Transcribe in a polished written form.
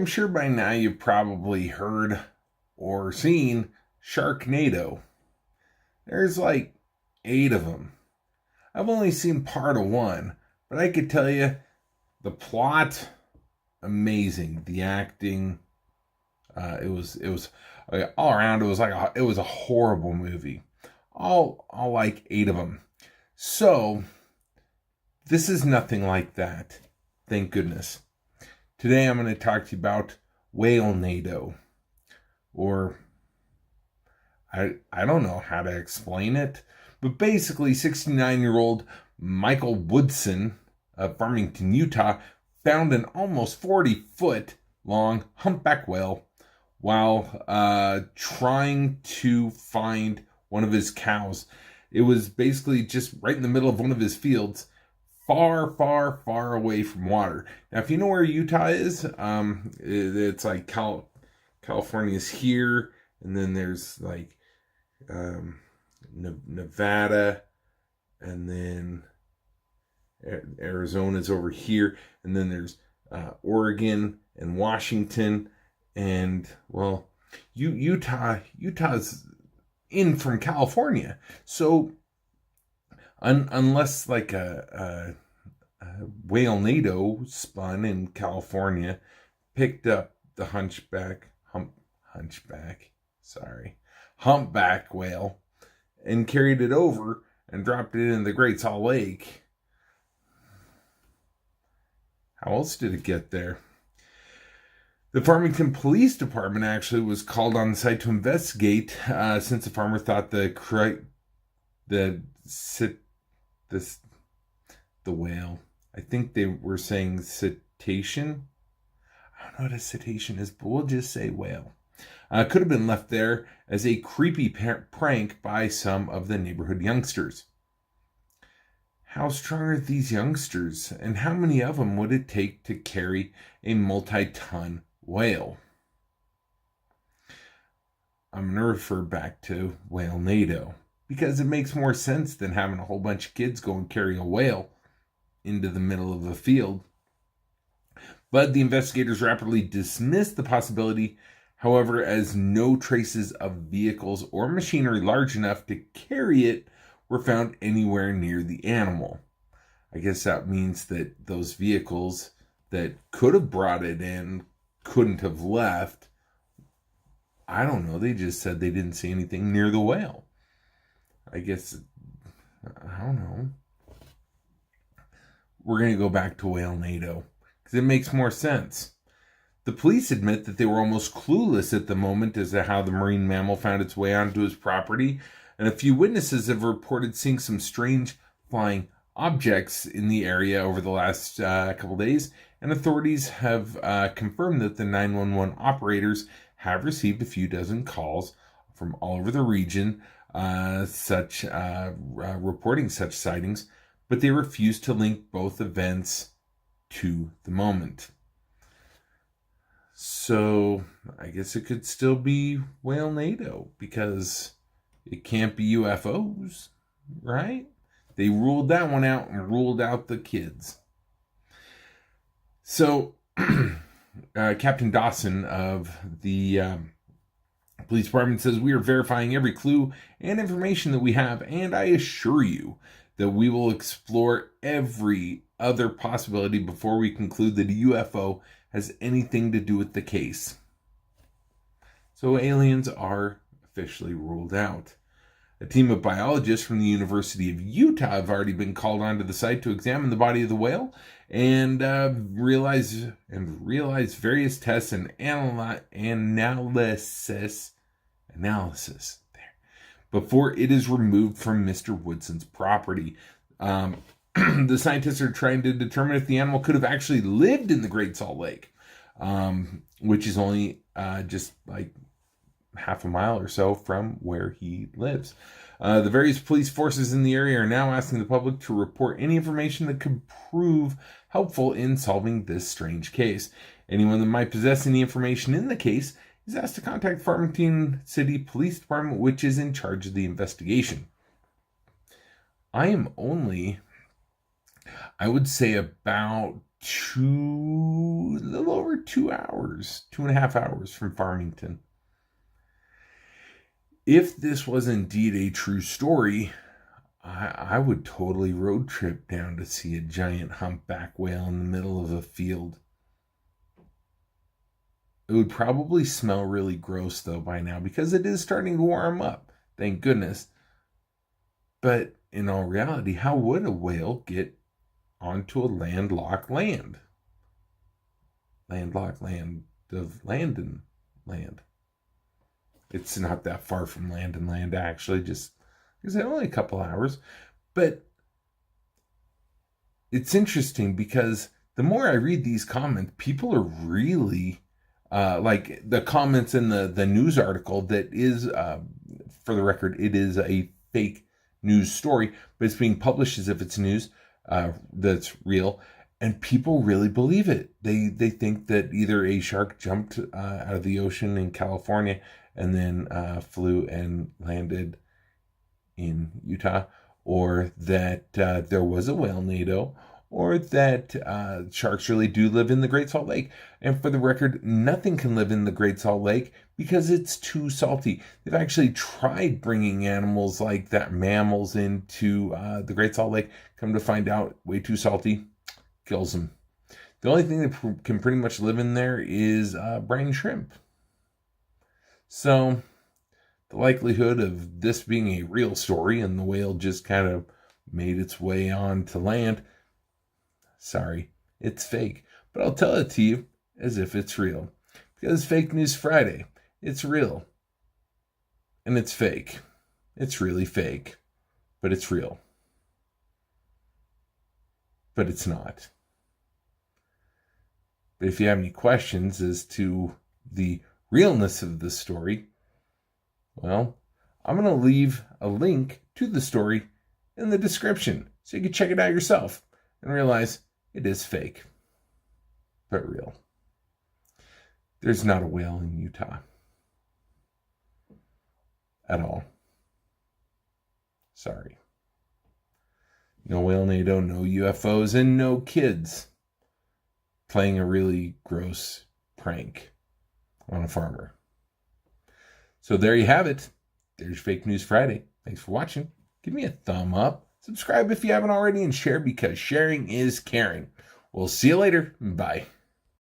I'm sure by now you've probably heard or seen Sharknado. There's like 8 of them. I've only seen part of one, but I could tell you the plot, amazing. The acting, it was all around. It was a horrible movie. All like 8 of them. So this is nothing like that. Thank goodness. Today I'm going to talk to you about Whalenado, or I don't know how to explain it, but basically 69-year-old Michael Woodson of Farmington, Utah, found an almost 40-foot long humpback whale while trying to find one of his cows. It was basically just right in the middle of one of his fields, far, far, far away from water. Now, if you know where Utah is, it's like California's here, and then there's like Nevada, and then Arizona's over here, and then there's Oregon and Washington, and well, Utah's in from California, so unless like a Whalenado spun in California, picked up the humpback whale, and carried it over and dropped it in the Great Salt Lake. How else did it get there? The Farmington Police Department actually was called on the site to investigate, since the farmer thought the whale. I think they were saying cetacean. I don't know what a cetacean is, but we'll just say whale. Could have been left there as a creepy prank by some of the neighborhood youngsters. How strong are these youngsters, and how many of them would it take to carry a multi-ton whale? I'm going to refer back to Whalenado, because it makes more sense than having a whole bunch of kids go and carry a whale into the middle of a field. But the investigators rapidly dismissed the possibility, however, as no traces of vehicles or machinery large enough to carry it were found anywhere near the animal. I guess that means that those vehicles that could have brought it in couldn't have left. I don't know. They just said they didn't see anything near the whale. I guess, I don't know. We're going to go back to Whalenado because it makes more sense. The police admit that they were almost clueless at the moment as to how the marine mammal found its way onto his property, and a few witnesses have reported seeing some strange flying objects in the area over the last couple days, and authorities have confirmed that the 911 operators have received a few dozen calls from all over the region reporting such sightings, but they refuse to link both events to the moment. So I guess it could still be Whalenado because it can't be UFOs, right? They ruled that one out and ruled out the kids. So Captain Dawson of the police department says, "We are verifying every clue and information that we have, and I assure you that we will explore every other possibility before we conclude that a UFO has anything to do with the case." So aliens are officially ruled out. A team of biologists from the University of Utah have already been called onto the site to examine the body of the whale and realize various tests and analysis there before it is removed from Mr. Woodson's property. The scientists are trying to determine if the animal could have actually lived in the Great Salt Lake, which is only just like half a mile or so from where he lives. The various police forces in the area are now asking the public to report any information that could prove helpful in solving this strange case. Anyone that might possess any information in the case is asked to contact Farmington City Police Department, which is in charge of the investigation. I am only, I would say, about a little over 2 hours, 2.5 hours from Farmington. If this was indeed a true story, I would totally road trip down to see a giant humpback whale in the middle of a field. It would probably smell really gross, though, by now, because it is starting to warm up. Thank goodness. But in all reality, how would a whale get onto a landlocked land? Landlocked land of land and land. It's not that far from land and land, actually, just because only a couple hours. But it's interesting because the more I read these comments, people are really like the comments in the news article that is, for the record, it is a fake news story, but it's being published as if it's news that's real. And people really believe it. They think that either a shark jumped out of the ocean in California and then flew and landed in Utah, or that there was a Whalenado, or that sharks really do live in the Great Salt Lake. And for the record, nothing can live in the Great Salt Lake because it's too salty. They've actually tried bringing animals like that, mammals, into the Great Salt Lake. Come to find out, way too salty, kills them. The only thing that can pretty much live in there is brine shrimp. So the likelihood of this being a real story and the whale just kind of made its way on to land, sorry, it's fake. But I'll tell it to you as if it's real. Because Fake News Friday, it's real. And it's fake. It's really fake. But it's real. But it's not. But if you have any questions as to the realness of the story, well, I'm going to leave a link to the story in the description so you can check it out yourself and realize it is fake, but real. There's not a whale in Utah at all. Sorry. No Whalenado, no UFOs, and no kids playing a really gross prank on a farmer. So there you have it. There's Fake News Friday. Thanks for watching. Give me a thumb up. Subscribe if you haven't already, and share because sharing is caring. We'll see you later. Bye.